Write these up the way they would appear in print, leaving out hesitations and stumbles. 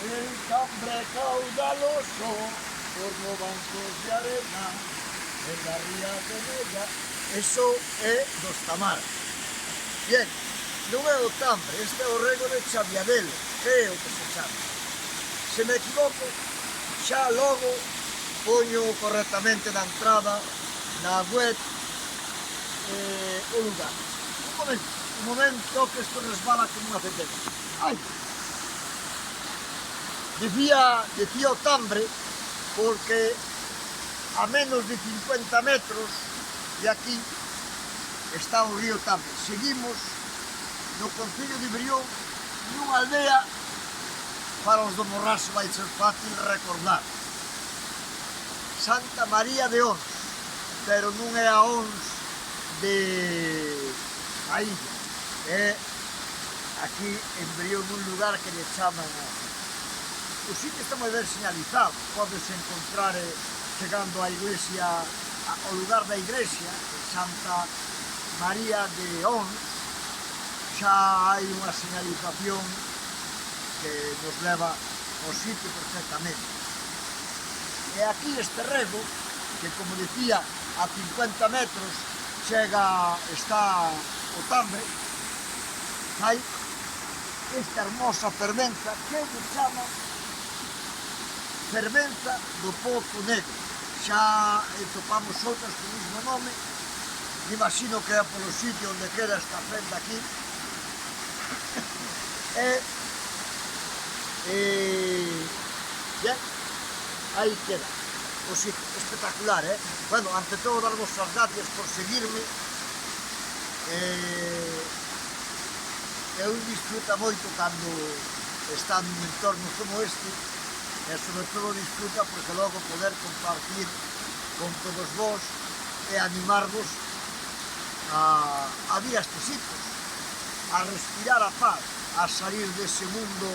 El cambre caudaloso por los bancos de arena en la ría de Mella. Eso é dos Tamares. Bien, non é o Tambre, este é o rego de Chaviadelo, que é o que se chama. Se me equivoco, xa logo poño correctamente na entrada, na web, o lugar. Un momento que isto resbala como unha centella. Ai! Decía o Tambre porque a menos de 50 metros de aquí está o río Tambre. Seguimos no concello de Brión, nunha aldea, para os do Morrazo vai ser fácil recordar. Santa María de Ons, pero non é a Ons de a illa, é aquí en Brión nun lugar que lle chaman así. O sitio está moi ben señalizado, podes encontrar chegando á iglesia, ao lugar da iglesia, Santa María de Ons, xa hai unha señalización que nos leva ao sitio perfectamente. E aquí este rego, que como decía, a 50 metros está o Tambre, hai esta hermosa fervenza que se chama Fervenza do Pozo Negro. Xa topamos outras co mesmo nome, imagino que é polo sitio onde queda esta fenda aquí. Bien, aí queda o sitio, espectacular, Bueno, ante todo, darvos as gracias por seguirme. Eu disfruta moito cando está nun entorno como este, e sobre todo disfruta porque logo poder compartir con todos vos e animarvos a vir a estes sitios, a respirar a paz, a salir dese mundo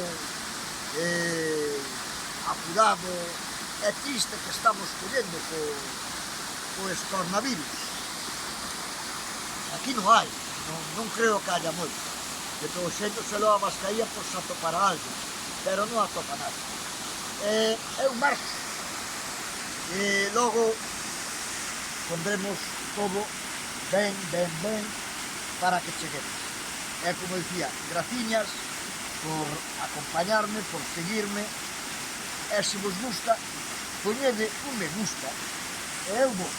apurado e triste que estamos collendo co coronavirus. Aquí non hai, non creo que haya moito. De todo xeito se lo a Mascaía por se atopara algo, pero non atopa nada. É un marco. E logo pondremos todo ben para que cheguemos. E como dicía, graciñas por acompañarme, por seguirme, e se vos gusta, poñede un me gusta, e eu vos.